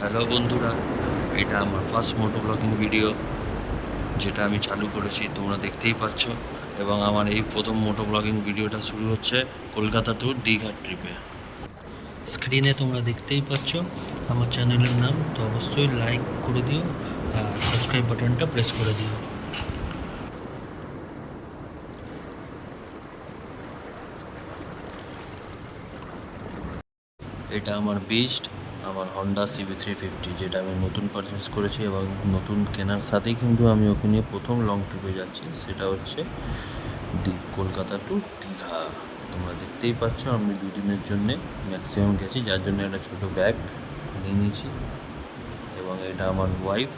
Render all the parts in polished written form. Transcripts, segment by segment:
Hello বন্ধুরা, এটা আমার ফার্স্ট মোটো ব্লগিং ভিডিও যেটা আমি চালু করেছি, তোমরা দেখতেই পাচ্ছ। এবং আমার এই প্রথম মোটো ব্লগিং ভিডিওটা শুরু হচ্ছে কলকাতা টু দীঘা ট্রিপে। স্ক্রিনে তোমরা দেখতেই পাচ্ছ আমার চ্যানেলের নাম, তো অবশ্যই লাইক করে দিও আর সাবস্ক্রাইব বাটনটা প্রেস করে দিও। এটা আমার বিস্ট, আমার হন্ডা CB350, যেটা আমি নতুন পারচেস করেছি এবং নতুন কেনার সাথেই কিন্তু আমি ওকে নিয়ে প্রথম লং ট্রিপে যাচ্ছি। সেটা হচ্ছে কলকাতা টু দীঘা। তোমরা দেখতেই পাচ্ছ আমি 2 দিনের জন্যে ম্যাক্সিমাম গেছি, যার জন্য একটা ছোটো ব্যাগ নিয়ে নিয়েছি। এবং এটা আমার ওয়াইফ,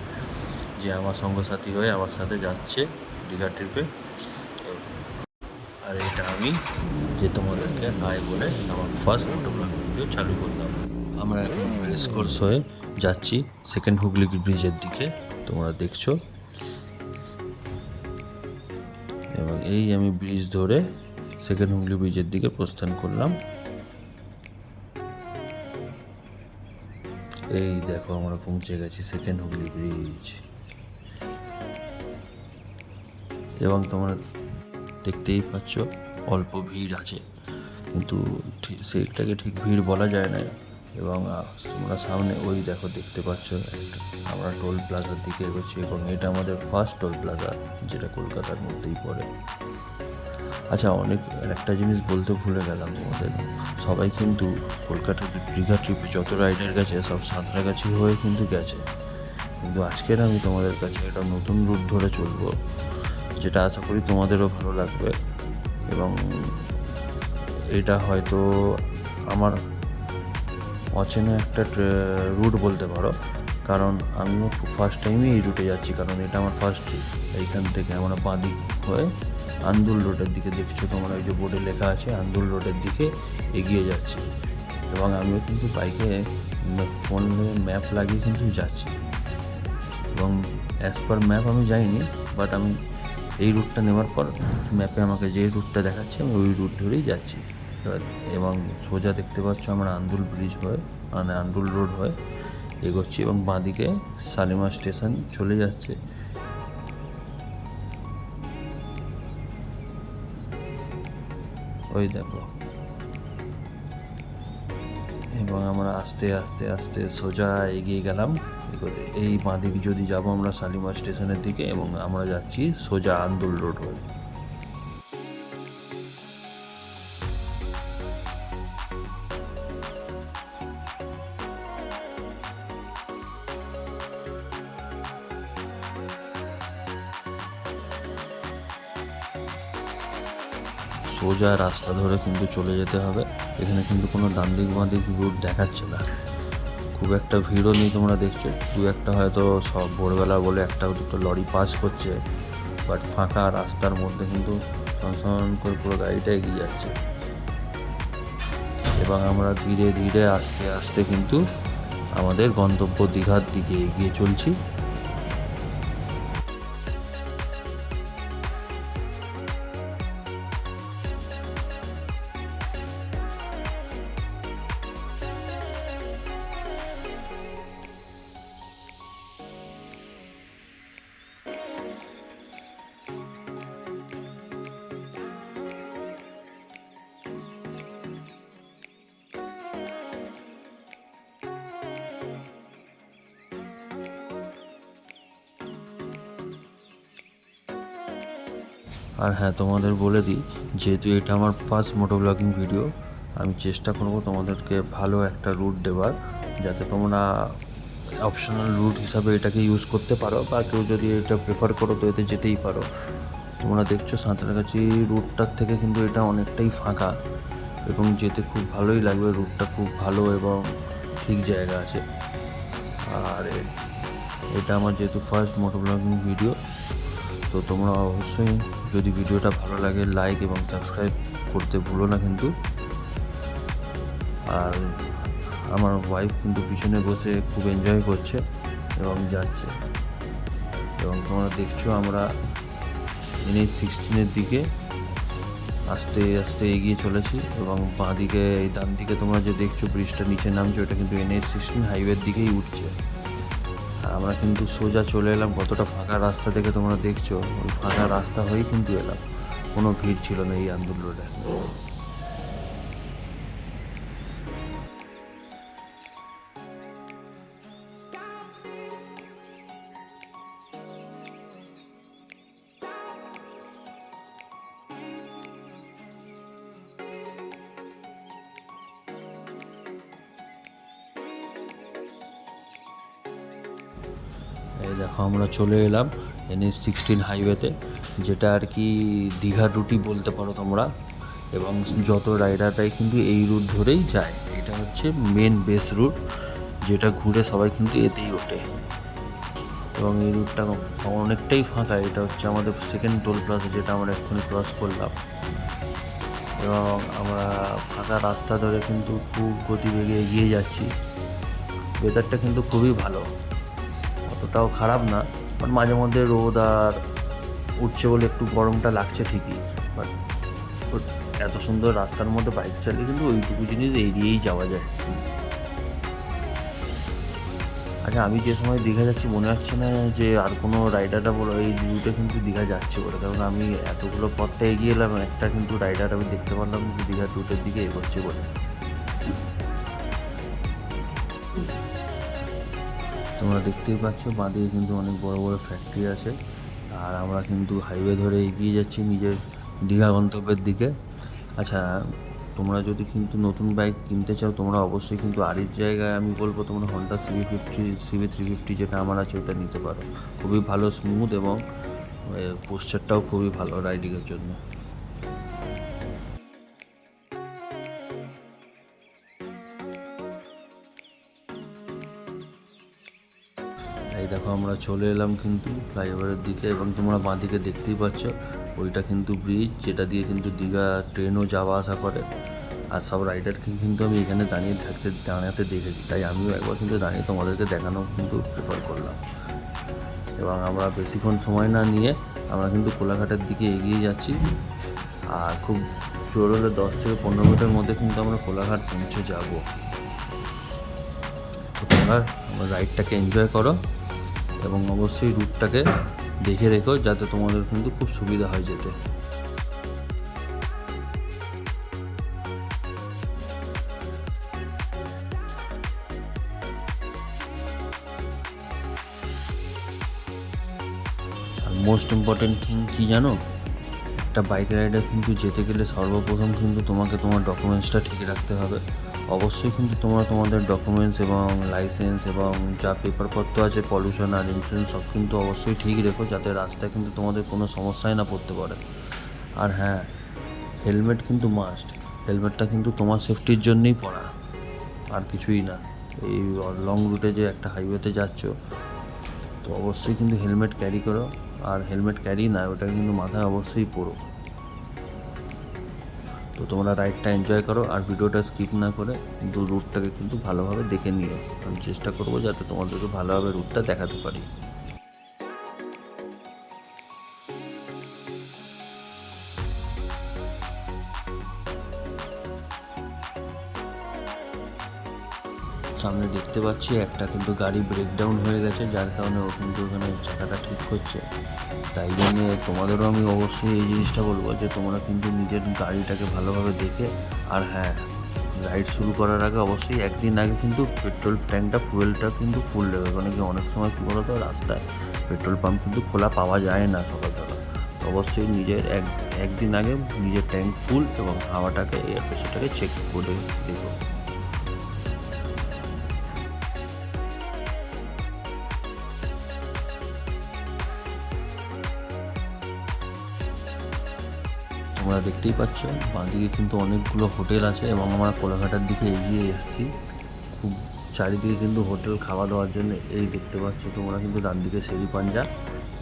যে আমার সঙ্গসাথী হয়ে আমার সাথে যাচ্ছে দীঘা ট্রিপে। আর এটা আমি, যে তোমাদেরকে হাই বলে আমার ফার্স্ট মোটো ব্লগিং ভিডিও চালু করলাম। আমরা এখন রেস কোর্স হয়ে যাচ্ছি সেকেন্ড হুগলি ব্রিজের দিকে, তোমরা দেখছো। এবং এই আমি ব্রিজ ধরে সেকেন্ড হুগলি ব্রিজের দিকে প্রস্থান করলাম। এই দেখো আমরা পৌঁছে গেছি সেকেন্ড হুগলি ব্রিজ। এবং তোমরা দেখতেই পাচ্ছ অল্প ভিড় আছে, কিন্তু সেটাকে ঠিক ভিড় বলা যায় না। এবং তোমরা সামনে ওই দেখো দেখতে পাচ্ছ আমরা টোল প্লাজার দিকে এগোচ্ছি, এবং এটা আমাদের ফার্স্ট টোল প্লাজা, যেটা কলকাতার মধ্যেই পড়ে। আচ্ছা, একটা জিনিস বলতে ভুলে গেলাম তোমাদের, সবাই কিন্তু কলকাতা দীঘা ট্রিপে যত রাইডার গেছে সব সাঁতরাগাছি হয়ে কিন্তু গেছে, কিন্তু আজকের আমি তোমাদের কাছে একটা নতুন রুট ধরে চলবো, যেটা আশা করি তোমাদেরও ভালো লাগবে। এবং এটা হয়তো আমার অচেনা একটা রুট বলতে পারো, কারণ আমিও ফার্স্ট টাইমই এই রুটে যাচ্ছি, কারণ এটা আমার ফার্স্ট ট্রিপ। এইখান থেকে আমরা বাঁদিক হয়ে আন্দুল রোডের দিকে, দেখছো তোমরা ওই যে বোর্ডে লেখা আছে আন্দুল রোডের দিকে এগিয়ে যাচ্ছি। এবং আমিও কিন্তু বাইকে ফোনে ম্যাপ লাগিয়ে কিন্তু যাচ্ছি, এবং অ্যাজ পার ম্যাপ আমি যাইনি, বাট আমি এই রুটটা নেওয়ার পর ম্যাপে আমাকে যে রুটটা দেখাচ্ছে আমি ওই রুট ধরেই যাচ্ছি। এবং সোজা দেখতে পাচ্ছ আমরা আন্দুল ব্রিজ হয়ে, মানে আন্দুল রোড হয়ে এগোচ্ছি, এবং বাঁদিকে শালিমার স্টেশন চলে যাচ্ছে। ওই দেখো, এবং আমরা আস্তে আস্তে আস্তে সোজা এগিয়ে গেলাম। এই বাঁদিক যদি যাবো আমরা শালিমার স্টেশনের দিকে, এবং আমরা যাচ্ছি সোজা আন্দুল রোড হয়ে। সোজা রাস্তা ধরে কিন্তু চলে যেতে হবে, এখানে কিন্তু কোনো ডান দিক বাঁ দিক রুট দেখাচ্ছে না। খুব একটা ভিড়ও নেই, তোমরা দেখছো দু একটা হয়তো সব ভোরবেলা বলে একটা দুটো লরি পাস করছে, বাট ফাঁকা রাস্তার মধ্যে কিন্তু সন করে পুরো গাড়িটা এগিয়ে যাচ্ছে। এবং আমরা ধীরে ধীরে আস্তে আস্তে কিন্তু আমাদের গন্তব্য দীঘার দিকে এগিয়ে চলছি। আর হ্যাঁ, তোমাদের বলে দিই, যেহেতু এটা আমার ফার্স্ট মোটো ব্লগিং ভিডিও, আমি চেষ্টা করব তোমাদেরকে ভালো একটা রুট দেওয়ার, যাতে তোমরা অপশনাল রুট হিসাবে এটাকে ইউজ করতে পারো, বা কেউ যদি এটা প্রেফার করো তো এতে যেতেই পারো। তোমরা দেখছো সাঁতরাগাছি রুটটার থেকে কিন্তু এটা অনেকটাই ফাঁকা, এবং যেতে খুব ভালোই লাগবে। রুটটা খুব ভালো এবং ঠিক জায়গা আছে। আর এটা আমার যেহেতু ফার্স্ট মোটো ব্লগিং ভিডিও, তো তোমরা অবশ্যই যদি ভিডিওটা ভালো লাগে লাইক এবং সাবস্ক্রাইব করতে ভুলো না কিন্তু। আর আমার ওয়াইফ কিন্তু পিছনে বসে খুব এনজয় করছে এবং যাচ্ছে। এবং তোমরা দেখছো আমরা NH-16 দিকে আস্তে আস্তে এগিয়ে চলেছি এবং বাঁ দিকে এই ডান দিকে তোমরা যে দেখছো ব্রিজটা নিচে নামছে, ওটা কিন্তু NH-16 হাইওয়ের দিকেই উঠছে। আর আমরা কিন্তু সোজা চলে এলাম কতটা ফাঁকা রাস্তা থেকে তোমরা দেখছো, ওই ফাঁকা রাস্তা হয়েই কিন্তু এলাম, কোনো ভিড় ছিল না এই আন্দুল রোডে। এই দেখো আমরা চলে এলাম NH-16 হাইওয়েতে, যেটা আর কি দীঘার রুটই বলতে পারো তোমরা, এবং যত রাইডাররাই কিন্তু এই রুট ধরেই যায়। এটা হচ্ছে মেন বেস রুট, যেটা ঘুরে সবাই কিন্তু এতেই ওঠে, এবং এই রুটটা অনেকটাই ফাঁকা। এটা হচ্ছে আমাদের সেকেন্ড টোল প্লাজা, যেটা আমরা এক্ষুনি ক্রস করলাম, এবং আমরা ফাঁকা রাস্তা ধরে কিন্তু খুব গতিবেগে এগিয়ে যাচ্ছি। ওয়েদারটা কিন্তু খুবই ভালো, অতটাও খারাপ না, বাট মাঝে মধ্যে রোদ আর উঠছে বলে একটু গরমটা লাগছে ঠিকই, বাট এত সুন্দর রাস্তার মধ্যে বাইক চালিয়ে কিন্তু ওইটুকু জিনিস এড়িয়েই যাওয়া যায়। আচ্ছা, আমি যে সময় দীঘা যাচ্ছি মনে হচ্ছে না যে আর কোনো রাইডাররা বলো এই রুটে কিন্তু দীঘা যাচ্ছে বলে, কারণ আমি এতগুলো পথটা এগিয়ে এলাম, একটা কিন্তু রাইডার আমি দেখতে পারলাম যে দীঘার রুটের দিকে এগোচ্ছে বলে। তোমরা দেখতেই পাচ্ছ বাঁদিকে কিন্তু অনেক বড় বড় ফ্যাক্টরি আছে, আর আমরা কিন্তু হাইওয়ে ধরে এগিয়ে যাচ্ছি নিজের দীঘা গন্তব্যের দিকে। আচ্ছা, তোমরা যদি কিন্তু নতুন বাইক কিনতে চাও, তোমরা অবশ্যই কিন্তু আরির জায়গায় আমি বলবো তোমরা হন্ডা CB350 যেটা আমার আছে ওটা নিতে পারো। খুবই ভালো, স্মুথ, এবং পোস্টারটাও খুবই ভালো রাইডিংয়ের জন্য। এই দেখো আমরা চলে এলাম কিন্তু ফ্লাইওভারের দিকে, এবং তোমরা বাঁ দিকে দেখতেই পাচ্ছ ওইটা কিন্তু ব্রিজ, যেটা দিয়ে কিন্তু দীঘা ট্রেনও যাওয়া আসা করে। আর সব রাইডারকে কিন্তু আমি এখানে দাঁড়াতে দেখেছি, তাই আমিও একবার কিন্তু দাঁড়িয়ে তোমাদেরকে দেখানো কিন্তু প্রেফার করলাম। এবং আমরা বেশিক্ষণ সময় না নিয়ে আমরা কিন্তু কোলাঘাটের দিকে এগিয়ে যাচ্ছি, আর খুব জোর হলে 10 থেকে 15 মিনিটের মধ্যে কিন্তু আমরা কোলাঘাট পৌঁছে যাব। তো তোমরা আমার রাইডটাকে এনজয় করো, এবং অবশ্যই রুটটাকে দেখে রেখো যাতে তোমাদের কিন্তু খুব সুবিধা হয় যেতে। আর মোস্ট ইম্পর্ট্যান্ট থিং কী জানো, একটা বাইক রাইডে কিন্তু যেতে গেলে সর্বপ্রথম কিন্তু তোমাকে তোমার ডকুমেন্টসটা ঠিক রাখতে হবে। অবশ্যই কিন্তু তোমরা তোমাদের ডকুমেন্টস এবং লাইসেন্স এবং যা পেপারপত্র আছে, পলিউশন আর ইন্স্যুরেন্স, সব কিন্তু অবশ্যই ঠিক রেখো, যাতে রাস্তায় কিন্তু তোমাদের কোনো সমস্যায় না পড়তে পারে। আর হ্যাঁ, হেলমেট কিন্তু মাস্ট। হেলমেটটা কিন্তু তোমার সেফটির জন্যই পরা, আর কিছুই না। এই লং রুটে যে একটা হাইওয়েতে যাচ্ছ, তো অবশ্যই কিন্তু হেলমেট ক্যারি করো, আর হেলমেট ক্যারি না, ওটা কিন্তু মাথায় অবশ্যই পরো। তো তোমরা রাইডটা এনজয় করো, আর ভিডিওটা স্কিপ না করে কিন্তু রুটটাকে কিন্তু ভালোভাবে দেখে নিও। আমি চেষ্টা করবো যাতে তোমাদেরকে ভালোভাবে রুটটা দেখাতে পারি। সামনে দেখতে পাচ্ছি একটা কিন্তু গাড়ি ব্রেকডাউন হয়ে গেছে, যার কারণে ও কিন্তু ওখানে চাকাটা ঠিক করছে। তাই জন্যে তোমাদেরও আমি অবশ্যই এই জিনিসটা বলবো যে তোমরা কিন্তু নিজের গাড়িটাকে ভালোভাবে দেখে, আর হ্যাঁ, রাইড শুরু করার আগে অবশ্যই একদিন আগে কিন্তু পেট্রোল ট্যাঙ্কটা, ফুয়েলটা কিন্তু ফুল দেবে, কারণ কি অনেক সময় কী বলো তো, রাস্তায় পেট্রোল পাম্প কিন্তু খোলা পাওয়া যায় না সকালবেলা। অবশ্যই নিজের একদিন আগে নিজের ট্যাঙ্ক ফুল এবং হাওয়াটাকে, এয়ার প্রেশারটাকে চেক করে দেখো। তোমরা দেখতেই পাচ্ছ বাঁদিকে কিন্তু অনেকগুলো হোটেল আছে, এবং আমরা কোলাঘাটের দিকে এগিয়ে এসেছি। খুব চারিদিকে কিন্তু হোটেল, খাওয়া দাওয়ার জন্য। এই দেখতে পাচ্ছ তোমরা কিন্তু ডান দিকে শেরি পাঞ্জাব,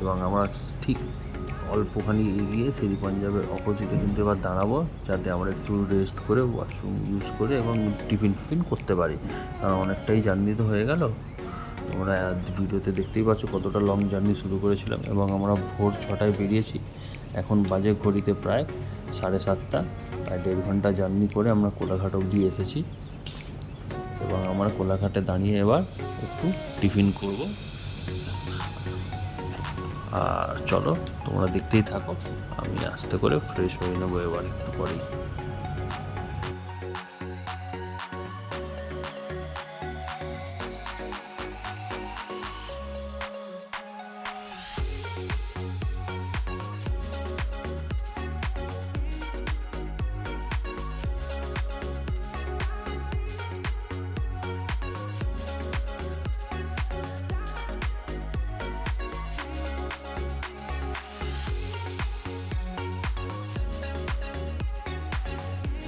এবং আমরা ঠিক অল্পখানি এগিয়ে শেরি পাঞ্জাবের অপোজিটে কিন্তু এবার দাঁড়াবো, যাতে আমরা একটু রেস্ট করে ওয়াশরুম ইউজ করে এবং টিফিন করতে পারি, কারণ অনেকটাই জার্নি তো হয়ে গেল। তোমরা ভিডিওতে দেখতেই পাচ্ছ কতটা লং জার্নি শুরু করেছিলাম, এবং আমরা ভোর 6টায় বেরিয়েছি। এখন বাজে ঘড়িতে প্রায় 7:30, প্রায় 1.5 ঘন্টা জার্নি করে আমরা কোলাঘাট অবধি এসেছি। এবং আমরা কোলাঘাটে দাঁড়িয়ে এবার একটু টিফিন করব। আর চলো তোমরা দেখতেই থাকো, আমি আস্তে করে ফ্রেশ হয়ে নেবো এবার একটু পরেই।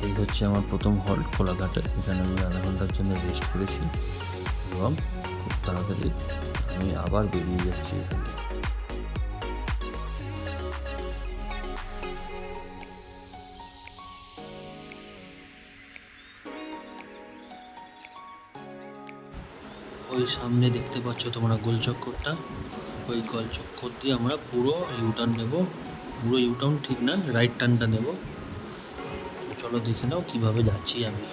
এই হচ্ছে আমার প্রথম হল্ট কোলাঘাটে। এখানে আমি আধা ঘন্টার জন্য রেস্ট করেছি এবং খুব তাড়াতাড়ি আমি আবার বেরিয়ে যাচ্ছি এখান থেকে। ওই সামনে দেখতে পাচ্ছ তোমরা গোলচক্করটা, ওই গোলচক্কর দিয়ে আমরা পুরো ইউটার্ন নেব। পুরো ইউটার্ন ঠিক না, রাইট টার্নটা নেব। চলো দেখে নাও কীভাবে যাচ্ছি আমি।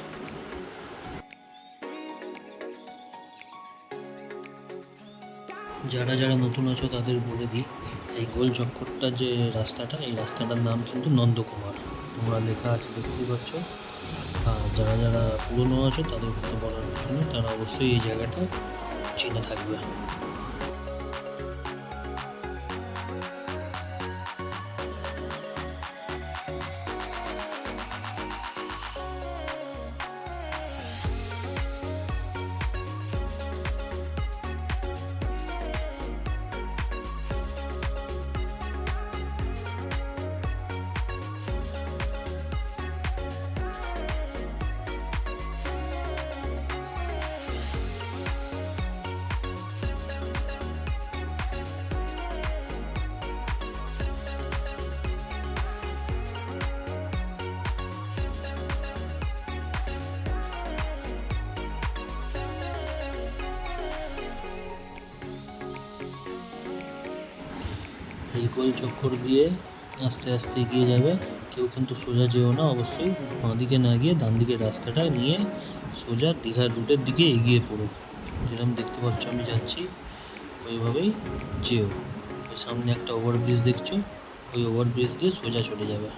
যারা যারা নতুন আছো তাদের বলে দিই, এই গোল চক্করটার যে রাস্তাটা, এই রাস্তাটার নাম কিন্তু নন্দকুমার। তোমরা লেখা আছে দেখতেই পাচ্ছ। আর যারা যারা পুরনো আছো তাদের কথা বলার কিছু নেই, তারা অবশ্যই এই জায়গাটা চিনে থাকবে। এই গোল চক্কর দিয়ে আস্তে আস্তে এগিয়ে যাবে। কেউ কিন্তু সোজা যেও না, অবশ্যই বাঁ দিকে না গিয়ে ডান দিকের রাস্তাটা নিয়ে সোজা দীঘার রুটের দিকে এগিয়ে পড়ো। যেরকম দেখতে পাচ্ছ আমি যাচ্ছি, ওইভাবেই যেও। ওই সামনে একটা ওভারব্রিজ দেখছো, ওই ওভারব্রিজ দিয়ে সোজা চলে যাবে।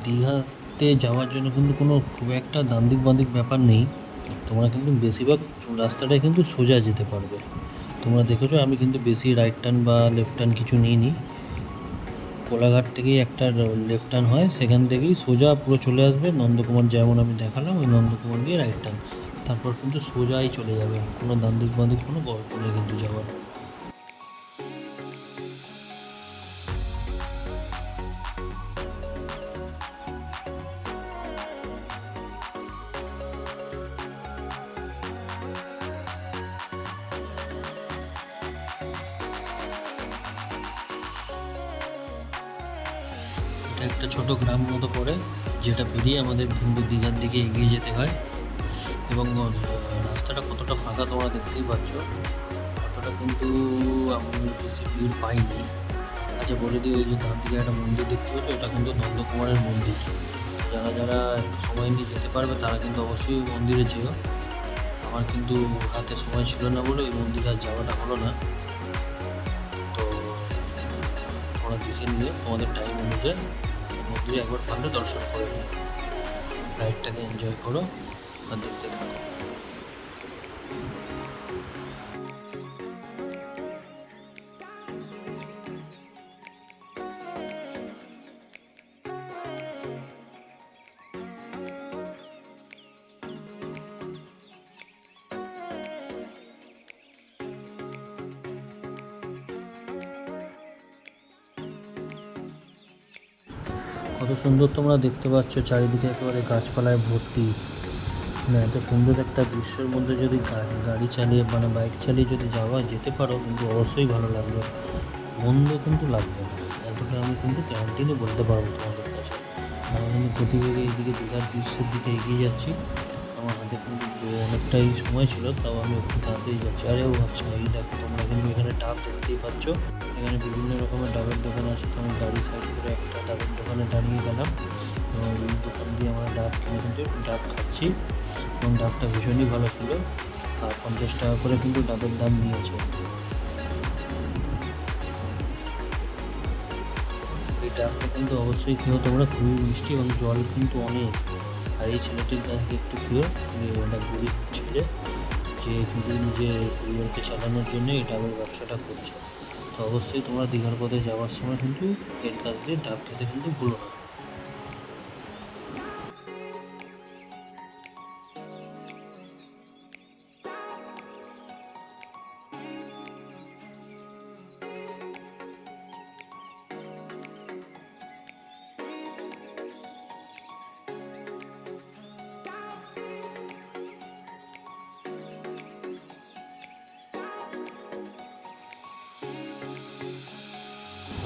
দীঘাতে যাওয়ার জন্য কিন্তু কোনো খুব একটা ডান দিক বাঁ দিক ব্যাপার নেই। তোমরা কিন্তু বেশিরভাগ রাস্তাটায় কিন্তু সোজা যেতে পারবে। তোমরা দেখেছো আমি কিন্তু বেশি রাইট টার্ন বা লেফট টার্ন কিছু নিইনি। কোলাঘাট থেকেই একটা লেফট টার্ন হয়, সেখান থেকেই সোজা পুরো চলে আসবে নন্দকুমার, যেমন আমি দেখালাম ওই নন্দকুমার দিয়ে রাইট টার্ন, তারপর কিন্তু সোজাই চলে যাবে। কোনো ডান দিক বাঁ দিক কোনো গল্প নেই কিন্তু যাওয়ার। একটা ছোট গ্রাম মতো পড়ে, যেটা পেরিয়ে আমাদের কিন্তু দীঘার দিকে এগিয়ে যেতে হয়। এবং রাস্তাটা কতটা ফাঁকা তোমরা দেখতেই পাচ্ছ, অতটা কিন্তু আমি বেশি ভিড় পাইনি। আচ্ছা বলে দিই, ওই যে তার দিকে একটা মন্দির দেখতে পাচ্ছ, ওটা কিন্তু নন্দকুমারের মন্দির। যারা যারা একটু সময় নিয়ে যেতে পারবে তারা কিন্তু অবশ্যই মন্দিরে যেও। আমার কিন্তু হাতে সময় ছিল না বলে ওই মন্দিরে আর যাওয়াটা হলো না। তো তোমরা দেখে নিও তোমাদের টাইম অনুযায়ী মন্দিরে একবার পারলে দর্শন করে নিও, রাইডটাকে এনজয় করো আর দেখতে থাকো। কত সুন্দর তোমরা দেখতে পাচ্ছ, চারিদিকে একেবারে গাছপালায় ভর্তি। মানে এত সুন্দর একটা দৃশ্যের মধ্যে যদি গাড়ি চালিয়ে মানে বাইক চালিয়ে যদি যেতে পারো কিন্তু অবশ্যই ভালো লাগবে, মন্দ কিন্তু লাগবে না। এতটা আমি কিন্তু ক্যান্টিনে বলতে পারবো তোমাদের কাছে। আমি কিন্তু গতিবেগে এইদিকে দীঘার দৃশ্যের দিকে এগিয়ে যাচ্ছি। আমার হাতে কিন্তু অনেকটাই সময় ছিল, তাও আমি একটু তাড়াতাড়ি যাচ্ছি। আরেও আচ্ছা, এই দেখো তোমরা কিন্তু এখানে ডাব দেখতেই পাচ্ছ। এখানে বিভিন্ন রকমের ডাবের দোকান আছে, তো আমি গাড়ি সাইড করে একটা ডাবের দোকানে দাঁড়িয়ে গেলাম এবং এই দোকান দিয়ে আমরা ডাব কিনে কিন্তু ডাব খাচ্ছি এবং ডাবটা ভীষণই ভালো ছিল। আর 50 টাকা করে কিন্তু ডাবের দাম নিয়েছে। এই ডাবটা কিন্তু অবশ্যই খেয়েও তোমরা, খুবই মিষ্টি এবং জল কিন্তু অনেক। আর এই ছেলেটির কাছে একটু খেয়েও, একটা গরিব ছেলে যে কিন্তু নিজের পরিবারকে চালানোর জন্য এই ডাবের ব্যবসাটা করছে। তো অবশ্যই তোমরা দীঘার পথে যাওয়ার সময় কিন্তু এর কাছ দিয়ে ডাব খেতে কিন্তু ভুলো না।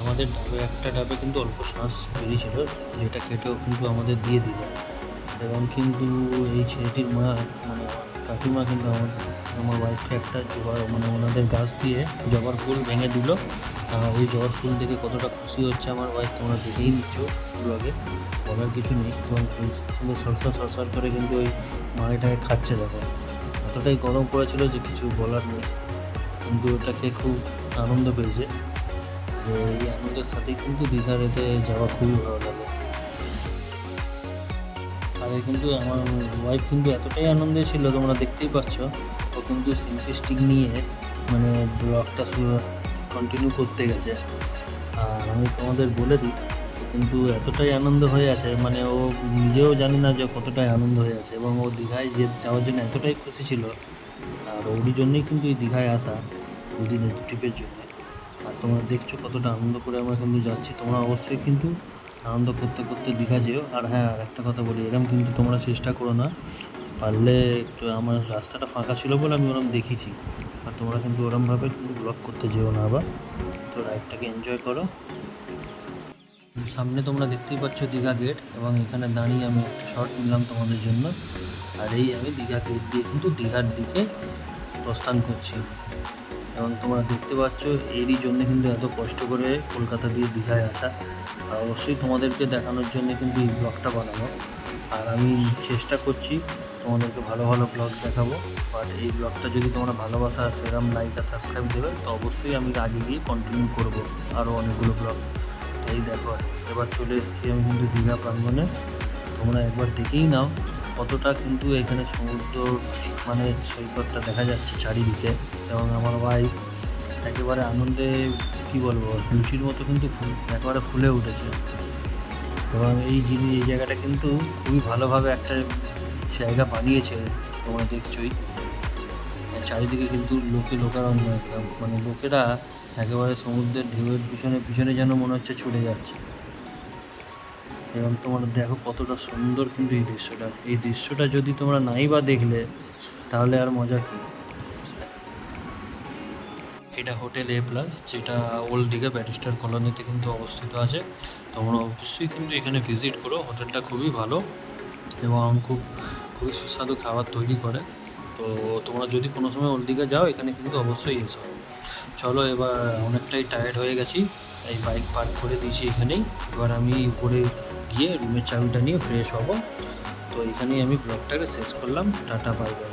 আমাদের একটা ডাবে কিন্তু অল্প শ্বাস বেরিয়েছিল, যেটা কেটেও কিন্তু আমাদের দিয়ে দিল। এবং কিন্তু এই ছেলেটির মা মানে কাকিমা কিন্তু আমার ওয়াইফকে একটা ওনাদের গাছ দিয়ে জবার ফুল ভেঙে দিল। ওই জবার ফুল দেখে কতটা খুশি হচ্ছে আমার ওয়াইফ তোমরা দেখেই নিচ্ছ ব্লগে, বলার কিছু নেই। এবং সুন্দর সরসর করে কিন্তু ওই মাড়িটাকে খাচ্ছে। দেখো এতটাই গরম পড়েছিল যে কিছু বলার নেই, কিন্তু ওটাকে খুব আনন্দ পেয়েছে। এই আনন্দের সাথেই কিন্তু দীঘার এতে যাওয়া খুবই ভালো লাগে। আর কিন্তু আমার ওয়াইফ কিন্তু এতটাই আনন্দে ছিল, তোমরা দেখতেই পাচ্ছ। ও কিন্তু সেলফি স্টিক নিয়ে মানে ব্লগটা কন্টিনিউ করতে গেছে। আর আমি তোমাদের বলে দিই, কিন্তু এতটাই আনন্দ হয়ে আছে, মানে ও নিজেও জানে না যে কতটাই আনন্দ হয়ে আছে। এবং ও দীঘায় যাওয়ার জন্য এতটাই খুশি ছিল। আর ওরই জন্যই কিন্তু এই দীঘায় আসা দুদিনের ট্রিপের জন্য। আর তোমরা দেখছো কতটা আনন্দ করে আমরা কিন্তু যাচ্ছি। তোমরা অবশ্যই কিন্তু আনন্দ করতে করতে দীঘা যেও। আর হ্যাঁ, আর একটা কথা বলি, এরকম কিন্তু তোমরা চেষ্টা করো না, পারলে একটু আমার রাস্তাটা ফাঁকা ছিল বলে আমি ওরকম দেখেছি। আর তোমরা কিন্তু ওরমভাবে কিন্তু ব্লগ করতে যেও না আবার। তো রাইডটাকে এনজয় করো। সামনে তোমরা দেখতেই পাচ্ছ দীঘা গেট, এবং এখানে দাঁড়িয়ে আমি একটা শট নিলাম তোমাদের জন্য। আর এই আমি দীঘা গেট দিয়ে কিন্তু দীঘার দিকে প্রস্থান করছি। এবং তোমরা দেখতে পাচ্ছ এরই জন্য কিন্তু এত কষ্ট করে কলকাতা দিয়ে দীঘায় আসা। আর অবশ্যই তোমাদেরকে দেখানোর জন্য কিন্তু এই ব্লগটা বানানো। আর আমি চেষ্টা করছি তোমাদেরকে ভালো ভালো ব্লগ দেখাবো। বাট এই ব্লগটা যদি তোমরা ভালোবাসা সেরকম লাইক আর সাবস্ক্রাইব দেবে, তো অবশ্যই আমি আগে গিয়ে কন্টিনিউ করবো আরও অনেকগুলো ব্লগ। এই দেখো এবার চলে এসেছি আমি কিন্তু দীঘা প্রাঙ্গণে। তোমরা একবার দেখেই নাও কতটা কিন্তু এখানে সমুদ্র মানে সৈকতটা দেখা যাচ্ছে চারিদিকে। এবং আমার ওয়াইফ একেবারে আনন্দে কী বলবো, লুচির মতো কিন্তু একেবারে ফুলে উঠেছে। এবং এই জায়গাটা কিন্তু খুবই ভালোভাবে একটা জায়গা বানিয়েছে, তোমরা দেখছোই। চারিদিকে কিন্তু লোকারণ্য একদম, মানে লোকেরা একেবারে সমুদ্রের ঢেউয়ের পিছনে যেন মনে হচ্ছে ছুটে যাচ্ছে। এবং তোমরা দেখো কতটা সুন্দর কিন্তু এই দৃশ্যটা যদি তোমরা নাই বা দেখলে তাহলে আর মজা কী। এটা হোটেল A+, যেটা ওল্ড দীঘা ব্যারিস্টার কলোনিতে কিন্তু অবস্থিত আছে। তোমরা অবশ্যই কিন্তু এখানে ভিজিট করো। হোটেলটা খুবই ভালো এবং খুবই সুস্বাদু খাবার তৈরি করে। তো তোমরা যদি কোনো সময় ওল্ড দীঘা যাও এখানে কিন্তু অবশ্যই এসো। চলো, এবার অনেকটাই টায়ার্ড হয়ে গেছি, এই বাইক পার্ক করে দিয়েছি এখানেই। এবার আমি উপরে গিয়ে রুমের চাবিটা নিয়ে ফ্রেশ হব। তো এখানেই আমি ব্লগটাকে শেষ করলাম। Tata, bye bye.